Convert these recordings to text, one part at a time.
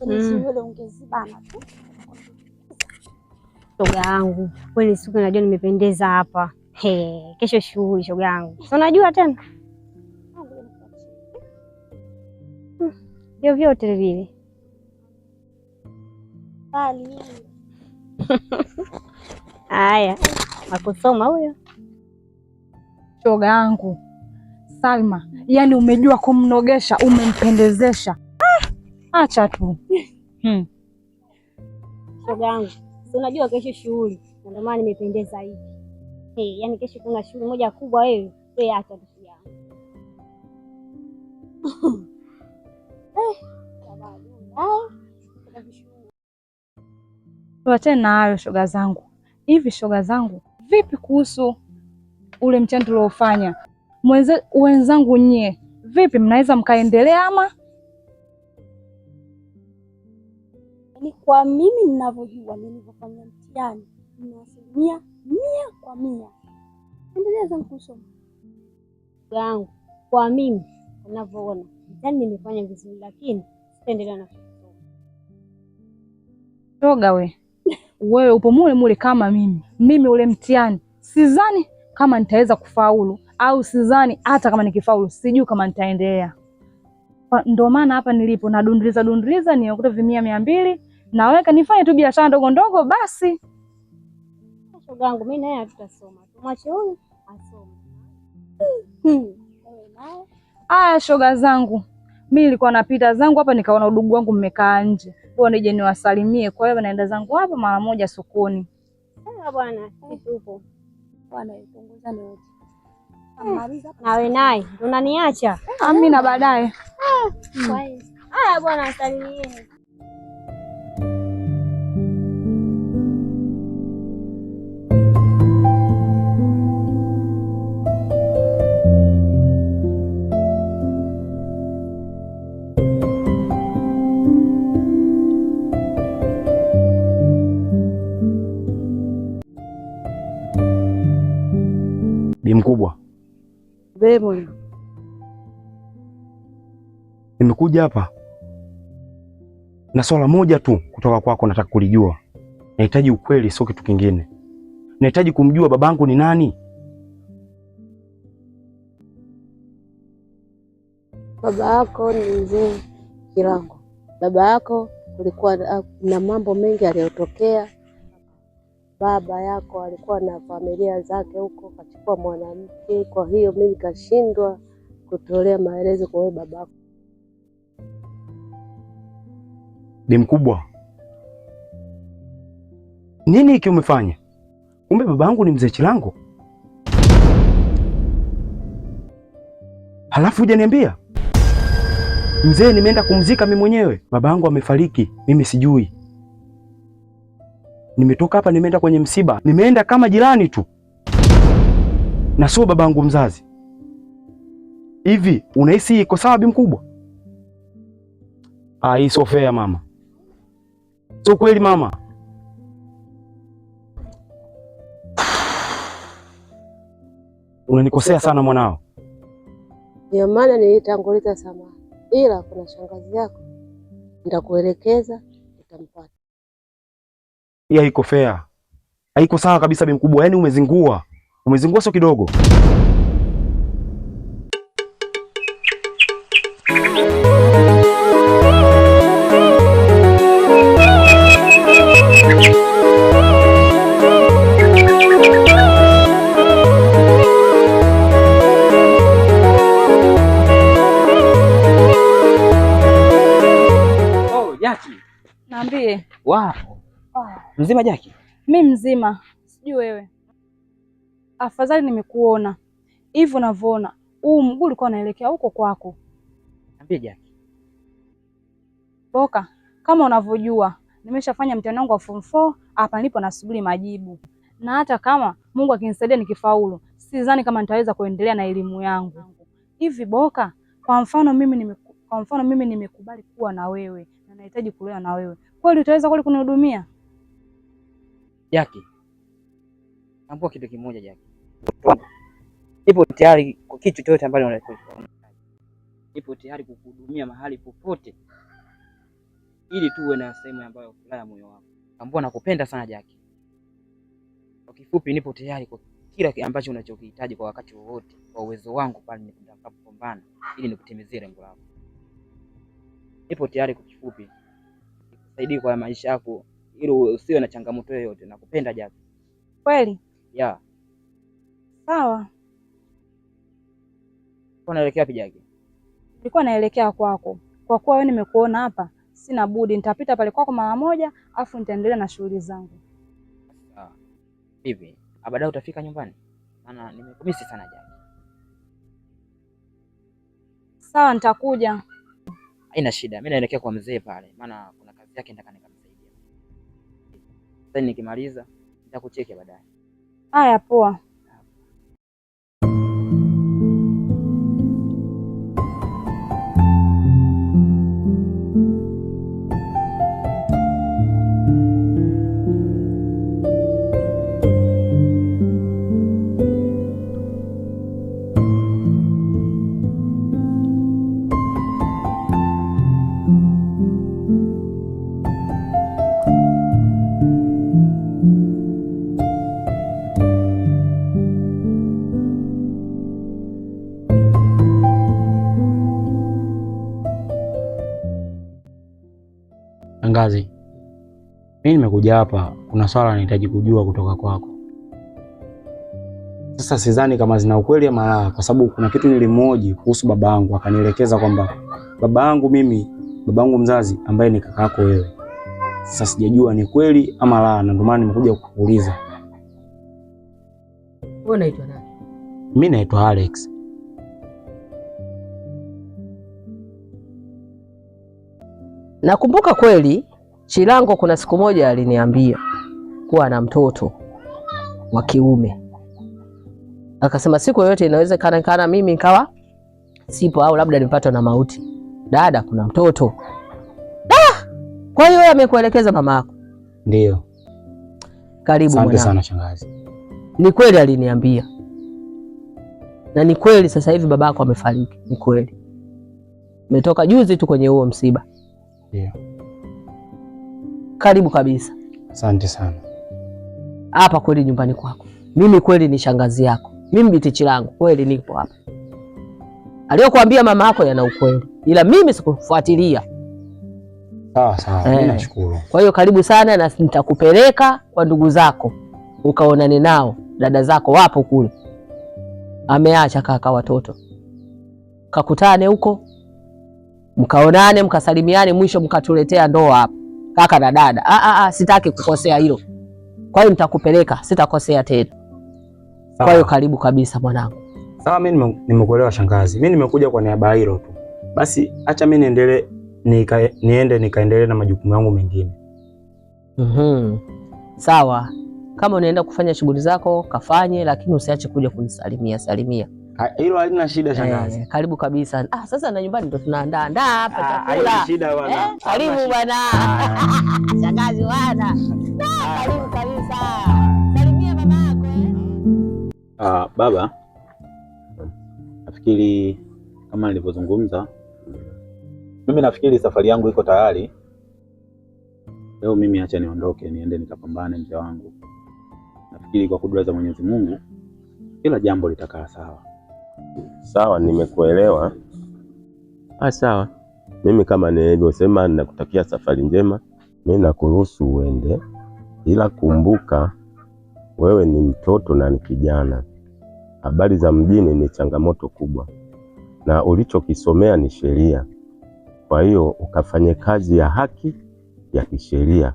Ungenizuia ungezibana tu. Shoga yangu, kweli siku najua nimependeza hapa. Kesho shughuli shoga yangu. Si unajua tena? Ndio vyote vile. Bali. Haya, akusoma huyo. Shoga yangu Salma, yani umejua kumnogesha, umempendezesha. Acha tu. Shoga yangu, si unajua kesho shughuli, ndio maana nimependeza hivi. Yani kesho kuna shughuli moja kubwa wewe. Acha tu shoga yangu. Tuachane na hayo shoga zangu. Hivi shoga zangu, vipi kuhusu ule mchana tuliofanya? Wenzangu nyie, vipi mnaweza mkaendelea ama? Ni kwa mimi ninavyojua nilivyofanya mtihani, ni 100%. Endelea zangu kusoma. Yangu, kwa mimi ninavyoona, mtihani nimefanya vizuri lakini sitaendelea na kusoma. Shoga wewe upo mule kama mimi. Mimi ule mtihani sidhani kama nitaweza kufaulu, au sidhani hata kama nikifaulu sijui kama nitaendelea. Ndio maana hapa nilipo na dundriza niokuta 100 naweka nifanye tu biashara ndogo ndogo basi. Shoga yangu, mimi naye tutasoma. Tumwache huyu asome. Aya shoga zangu, mimi nilikuwa napita zangu hapa nikaona udugu wangu mmekaa nje. Bwana nije niwasalimie, kwa hiyo naenda zangu hapa mara moja sokoni. Bwana, tupo. Bwana ipunguzane wote. Nawe naye unaniacha? Mimi na baadaye. Haya bwana, salimieni. Bi mkubwa. Bwana. Nimekuja hapa na swala moja tu kutoka kwako, nataka kulijua. Nahitaji ukweli, sio kitu kingine. Nahitaji kumjua babangu ni nani. Baba yako ni mzee Kilango. Baba yako kulikuwa na mambo mengi aliyotokea. Baba yako alikuwa na familia zake huko, kachukua mwanamke. Kwa hiyo mimi nikashindwa kutolea maelezo kwa babako. Bi mkubwa, nini hiki umefanya? Kumbe babangu ni mzee Chilango, halafu hujaniambia? Mzee nimeenda kumzika mimi mwenyewe, babangu amefariki, mimi sijui. Nimetoka hapa nimeenda kwenye msiba, nimeenda kama jirani tu na sio babangu mzazi. Hivi unahisi iko sawa bi mkubwa? Hii sio fair mama, sio kweli mama. Unanikosea sana mwanao. Ndio maana nilitanguliza samahani, ila kuna shangazi yako nitakuelekeza, utampata. Hii haiko fair. Haiko sawa kabisa bi mkubwa, yaani umezingua. Umezingua sio kidogo. Oh, Jaki. Naambie. Wow. Mzima Jaki? Mimi mzima, sijui wewe. Afadhali nimekuona. Hivi unavyoona, huu mguu ulikuwa unaelekea huko kwako. Niambie Jaki. Boka, kama unavyojua, nimeshafanya mtihani wangu wa form 4, hapa nilipo nasubiri majibu. Na hata kama Mungu akinisaidia nikifaulu, sidhani kama nitaweza kuendelea na elimu yangu. Hivi Boka, kwa mfano mimi nimekubali kuwa na wewe na nahitaji kulea na wewe. Kweli utaweza kweli kunihudumia? Jaki, naomba kitu kimoja Jaki. Nipo tayari kwa kitu chochote ambacho unataka. Nipo tayari kukuhudumia mahali popote. ili tu uwe na sehemu ambayo furaha ya moyo wako. Tambua nakupenda sana Jackie. Kwa kifupi, nipo tayari kwa kila ambacho unachokihitaji kwa wakati wowote, kwa uwezo wangu pale nitakapopambana ili nikutimizie lengo lako. Nipo tayari kwa kifupi nikusaidie kwa maisha yako ili usiwe na changamoto yoyote. Nakupenda Jackie. Kweli? Yeah. Sawa. Unaelekea wapi Jackie? Nilikuwa naelekea kwako. Kwa kuwa wewe nimekuona hapa, sina budi nitapita pale kwako mara moja, afu nitaendelea na shughuli zangu. Sawa. Hivi, baadaye utafika nyumbani? Maana nimekumisi sana Jackie. Sawa, nitakuja. Haina shida. Mimi naelekea kwa mzee pale, maana kuna kazi yake nataka nikamsaidia. Sasa nikimaliza nitakucheki baadaye. Haya, poa. Shangazi, mimi nimekuja hapa, kuna swala nahitaji kujua kutoka kwako. Sasa sidhani kama zina ukweli ama la, kwa sababu kuna kitu nilimhoji kuhusu babangu, akanielekeza kwamba babangu mzazi ambaye ni kakako wewe. Sasa sijajua ni kweli ama la, na ndio maana nimekuja kukuuliza. Wewe unaitwa nani? Mimi naitwa Alex. Nakumbuka kweli Chilango kuna siku moja aliniambia kuwa na mtoto wa kiume. Akasema siku yoyote inawezekana mimi nikawa sipo au labda nipatwe na mauti. Dada, kuna mtoto. Kwa hiyo amekuelekeza mama yako? Ndio. Karibu mwana. Asante sana shangazi. Ni kweli aliniambia. Na ni kweli sasa hivi babako amefariki. Ni kweli. Umetoka juzi tu kwenye huo msiba. Ndio. Karibu kabisa. Asante sana. Hapa kweli nyumbani kwako. Mimi kweli ni shangazi yako. Mimi binti Chilango kweli nipo hapa. Aliyokuambia mama yako yana ukweli. Ila mimi sikufuatilia. Sawa, mimi nashukuru. Kwa hiyo karibu sana na nitakupeleka kwa ndugu zako. Ukaonane nao, dada zako wapo kule. Ameacha kaka watoto. Kakutane huko. Mkaonane, mkasalimiane, mwisho mkatuletea ndoa hapa. Kaka na dada. Sitaki kukosea hilo. Kwa hiyo nitakupeleka, sitakosea tena. Kwa hiyo karibu kabisa mwanangu. Sawa, mimi nimekuelewa shangazi. Mimi nimekuja kwa niaba hilo tu. Basi acha mimi niende nikaendelee na majukumu yangu mengine. Sawa. Kama unaenda kufanya shughuli zako, kafanye, lakini usiache kuja kunisalimia. Hilo halina shida shangazi. Karibu kabisa. Sasa na nyumbani ndo tunaandaa hapa chakula. Haina shida bwana. Karibu bwana. Shangazi bwana. Karibu kabisa. Salimia mama yako. Baba, nafikiri kama nilivyozungumza, mimi nafikiri safari yangu iko tayari. Leo mimi acha niondoke niende nikapambane mzee wangu. Nafikiri kwa kudura za Mwenyezi Mungu kila jambo litakaa sawa. Sawa, nimekuelewa. Sawa. Mimi kama nilivyosema ninakutakia safari njema. Mimi nakuruhusu uende. Ila kumbuka wewe ni mtoto na ni kijana. Habari za mjini ni changamoto kubwa. Na ulichokisomea ni sheria. Kwa hiyo ukafanye kazi ya haki ya kisheria.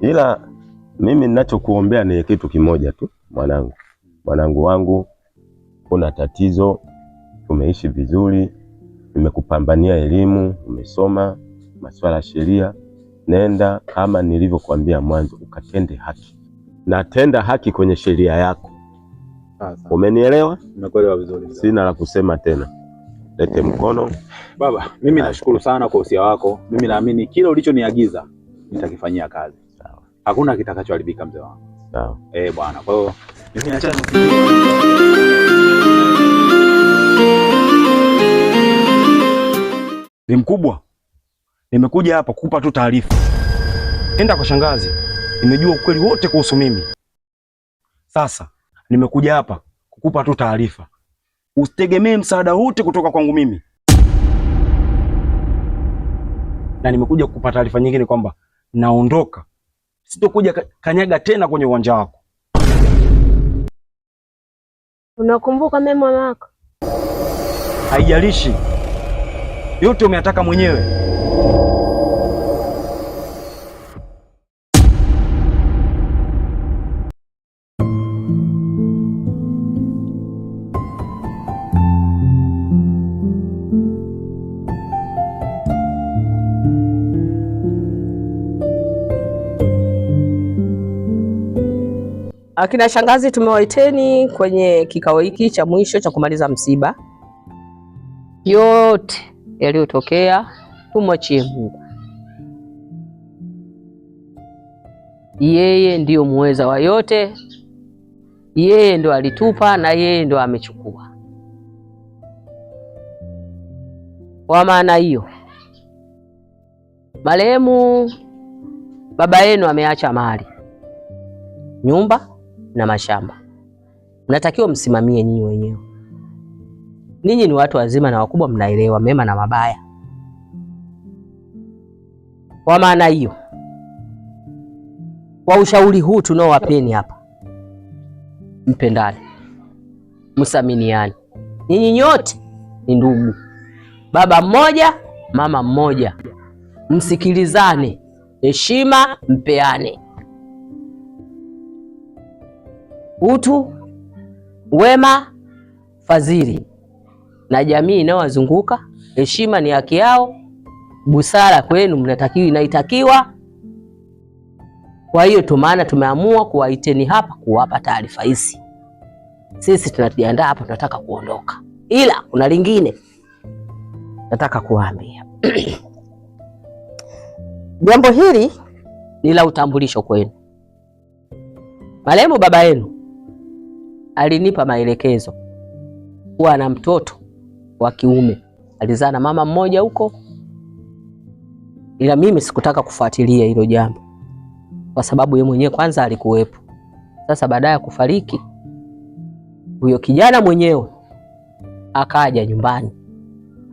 Ila mimi ninachokuombea ni kitu kimoja tu, mwanangu. Mwanangu wangu, kuna tatizo, umeishi vizuri, nimekupambania elimu, umesoma masuala ya sheria. Nenda kama nilivyokuambia mwanzo, ukatende haki. Na tenda haki kwenye sheria yako. Umenielewa? Nimekuelewa vizuri. Sina la kusema tena. Lete mkono. Baba, mimi nashukuru sana kwa usia wako. Mimi naamini kila ulichoniagiza nitakifanyia kazi. Sawa. Hakuna kitakachoharibika mzee wangu. Sawa. Bwana. Kwa hiyo mimi naacha Ni mkubwa. Nimekuja hapa kukupa tu taarifa. Enda kwa shangazi, nimejua ukweli wote kuhusu mimi. Sasa nimekuja hapa kukupa tu taarifa. Usitegemee msaada wote kutoka kwangu mimi. Na nimekuja kukupa taarifa nyingine kwamba naondoka. Sitokuja kanyaga tena kwenye uwanja wako. Unakumbuka mimi mama yako? Haijalishi. Yote umeyataka mwenyewe. Akina shangazi, tumewaiteni kwenye kikao hiki cha mwisho cha kumaliza msiba. Yote yaliyotokea tumwachie Mungu. Yeye ndiyo muweza wa yote, yeye ndo alitupa na yeye ndo amechukua. Kwa maana hiyo, marehemu baba yenu ameacha mali, nyumba na mashamba. Mnatakiwa msimamie nyinyi wenyewe. Ninyi ni watu wazima na wakubwa, mnaelewa mema na mabaya. Kwa maana hiyo, kwa ushauri huu tunaowapeni hapa, mpendane, msaminiane. Nyinyi nyote ni ndugu, baba mmoja, mama mmoja. Msikilizane, heshima mpeane. Utu, wema, fadhili na jamii inayowazunguka. Heshima ni haki yao, busara kwenu inaitakiwa. Kwa hiyo maana tumeamua kuwaiteni hapa kuwapa taarifa hizi. Sisi tunajiandaa hapa, tunataka kuondoka, ila kuna lingine nataka kuwaambia. Jambo hili ni la utambulisho kwenu. Marehemu baba yenu alinipa maelekezo kuwa na mtoto wa kiume, alizaa na mama mmoja huko, ila mimi sikutaka kufuatilia hilo jambo kwa sababu yeye mwenyewe kwanza alikuwepo. Sasa baada ya kufariki huyo kijana mwenyewe akaja nyumbani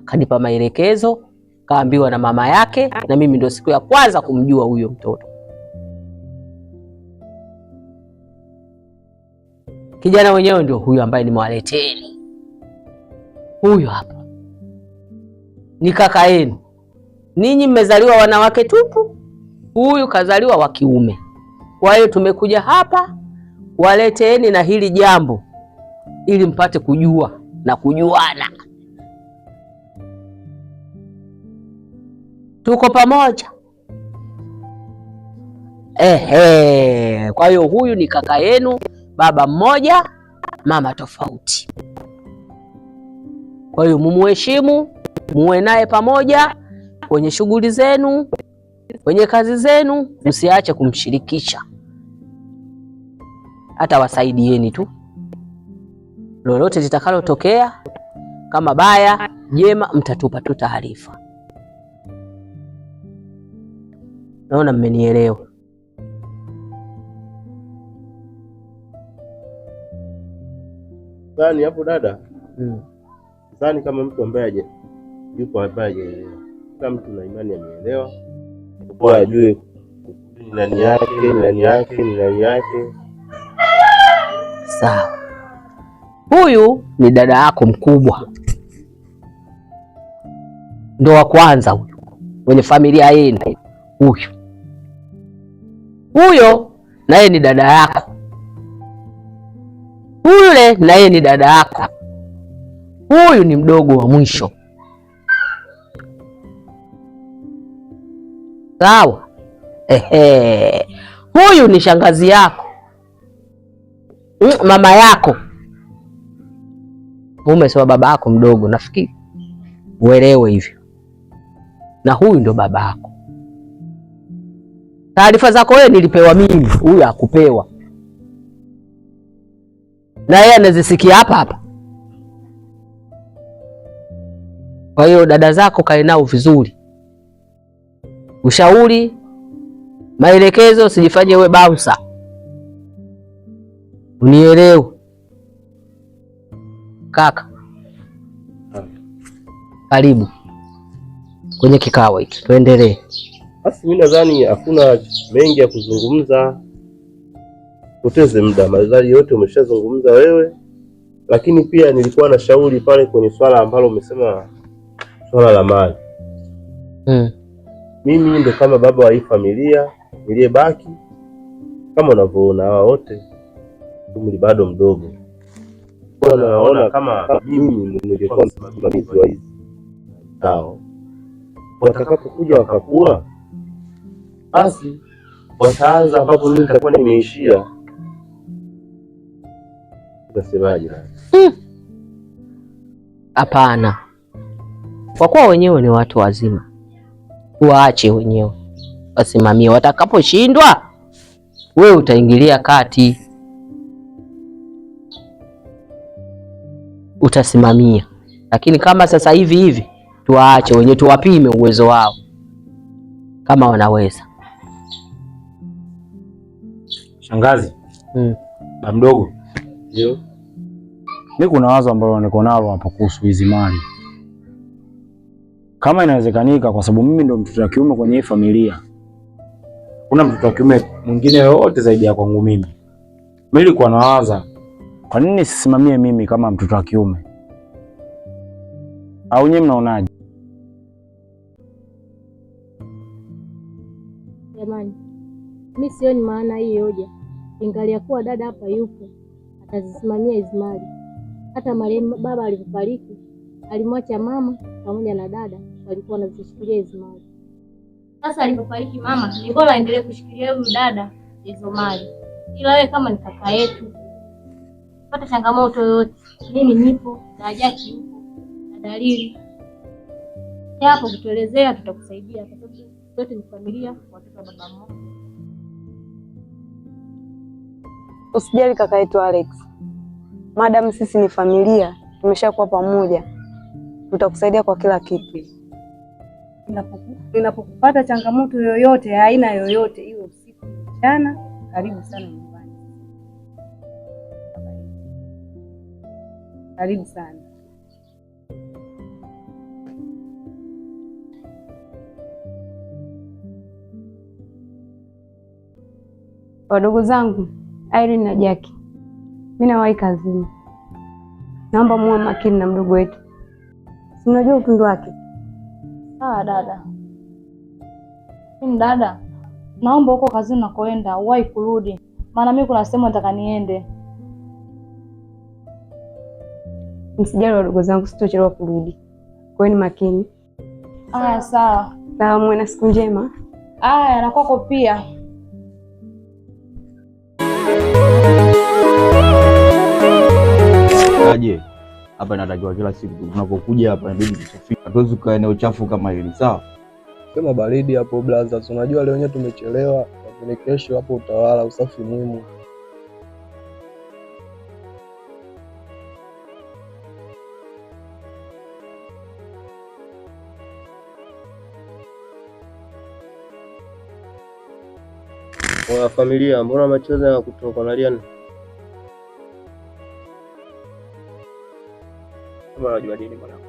akanipa maelekezo, kaambiwa na mama yake, na mimi ndio siku ya kwanza kumjua huyo mtoto. Kijana mwenyewe ndio huyo ambaye nimewaleteni. Huyo hapa ni kaka yenu. Ninyi mmezaliwa wanawake tupu, huyu kazaliwa wa kiume. Kwa hiyo tumekuja hapa waleteeni na hili jambo ili mpate kujua na kujuana. Tuko pamoja. Kwa hiyo huyu ni kaka yenu, baba mmoja, mama tofauti. Kwa hiyo mumuheshimu, muwe naye pamoja kwenye shughuli zenu, kwenye kazi zenu, msiache kumshirikisha. Hata wasaidieni tu lolote litakalotokea, kama baya jema, mtatupa tu taarifa. Naona mmenielewa. Sani hapo dada. Sani kama mtu ambaye yupo ambaye hajaelewa. Kama mtu na imani ameelewa, kwa ajue ni nani yake. Sawa. Huyu ni dada yako mkubwa, ndo wa kwanza huyu kwenye familia yenu. Huyo naye ni dada yako, yule naye ni dada yako. Huyu ni mdogo wa mwisho. Sawa? Huyu ni shangazi yako, mama yako. Umesema baba yako mdogo, nafikiri uelewe hivyo. Na huyu ndo baba yako. Taarifa zako wewe nilipewa mimi, huyu hakupewa. Na yeye anazisikia hapa hapa. Kwa hiyo dada zako kae nao vizuri, ushauri, maelekezo, usijifanye we bouncer. Unielewe kaka. Karibu kwenye kikao hiki, tuendelee. Basi mimi nadhani hakuna mengi ya kuzungumza, poteze muda. Madhari yote umeshazungumza wewe, lakini pia nilikuwa na shauri pale kwenye swala ambalo umesema, swala la mali. Mimi ndo kama baba wa hii familia niliyebaki, kama unavyoona hawa wote umri bado mdogo. Kwa naona kama mimi ningekuwa msimamizi wa hizi hao, watakapokuja wakakua, basi wataanza ambapo mimi nitakuwa nimeishia. Unasemaje? Hapana, kwa kuwa wenyewe ni watu wazima, waache wenyewe wasimamie. Watakaposhindwa, wewe utaingilia kati, utasimamia. Lakini kama sasa hivi tuwaache wenyewe, tuwapime uwezo wao kama wanaweza. Shangazi, ba mdogo, ndio mimi kuna wazo ambalo niko nalo hapa kuhusu hizi mali. Kama inawezekanika, kwa sababu mimi ndo mtoto wa kiume kwenye hii familia, kuna mtoto wa kiume mwingine yote zaidi ya kwangu mimi. Mimi nilikuwa nawaza, kwa nini sisimamie mimi kama mtoto wa kiume? Au nyinyi mnaonaje? Jamani, mimi sioni maana hii hoja. Ingalia kuwa dada hapa yupo, atazisimamia hizo mali. Hata marehemu baba alipofariki, alimwacha mama pamoja na dada walikuwa wanazishikilia hizo mali. Sasa alipofariki mama, ni bora aendelee kushikilia huyu dada hizo mali. Ila wewe kama ni kaka yetu, pata changamoto yoyote, mimi nipo na Jaki yupo na Dalili. Hapo kutuelezea, tutakusaidia kwa sababu wote ni familia, watoto wa baba mmoja. Usijali kaka yetu Alex. Madam sisi ni familia, tumeshakuwa pamoja. Tutakusaidia kwa kila kitu. Ninapokupata changamoto yoyote, aina yoyote, iwe usiku mchana, karibu sana nyumbani. Karibu sana. Wadogo zangu Irene na Jackie, mimi nawahi kazini. Naomba muwe makini na mdogo wetu. Si unajua utundu wake? Sawa dada. Mimi dada, naomba huko kazini nakoenda uwahi kurudi. Maana mimi kuna sehemu nataka niende. Msijali wadogo zangu, sitochelewa kurudi. Kwa hiyo ni makini. Aya, sawa. Sawa, muwe na siku njema. Aya, na kwako pia. Aje hapa inatakiwa kila siku tunapokuja hapa inabidi tusafiri. Hatuwezi kukaa eneo chafu kama hili, sawa? Sema baridi hapo blaza. Unajua leo wenyewe tumechelewa, lakini kesho hapo utawala, usafi muhimu. Kwa familia, mbona machozi ya kutoka naliana? Kama unajua nini mwanangu?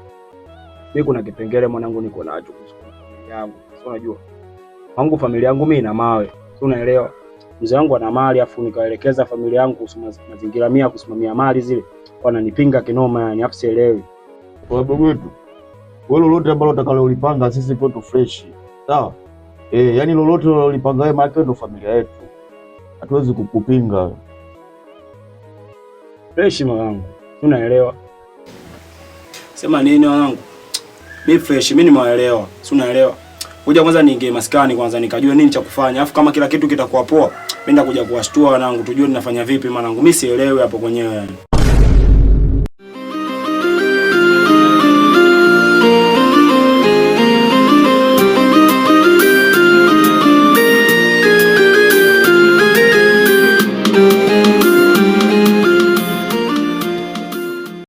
Mimi kuna kipengele mwanangu niko nacho kuhusu familia yangu. Sio unajua? Wangu familia yangu mimi ina mawe. Sio unaelewa? Mzee wangu ana mali afu nikaelekeza familia yangu kuhusu mazingira mia kusimamia mali zile. Wananipinga kinoma yani afu sielewi. Kwa sababu wetu wewe lolote ambalo utakalolipanga sisi kwetu fresh. Sawa? Yani lolote ulipanga wewe maana ndo familia yetu. Hatuwezi kukupinga. Fresh mwanangu. Unaelewa? Sema nini wanangu? Mimi fresh, mimi nimeelewa. Si unaelewa? Kuja kwanza niingie maskani kwanza nikajua nini cha kufanya. Alafu kama kila kitu kitakuwa poa, mimi ndakuja kuwashtua wanangu tujue ninafanya vipi mwanangu. Mimi sielewi hapo kwenyewe yani.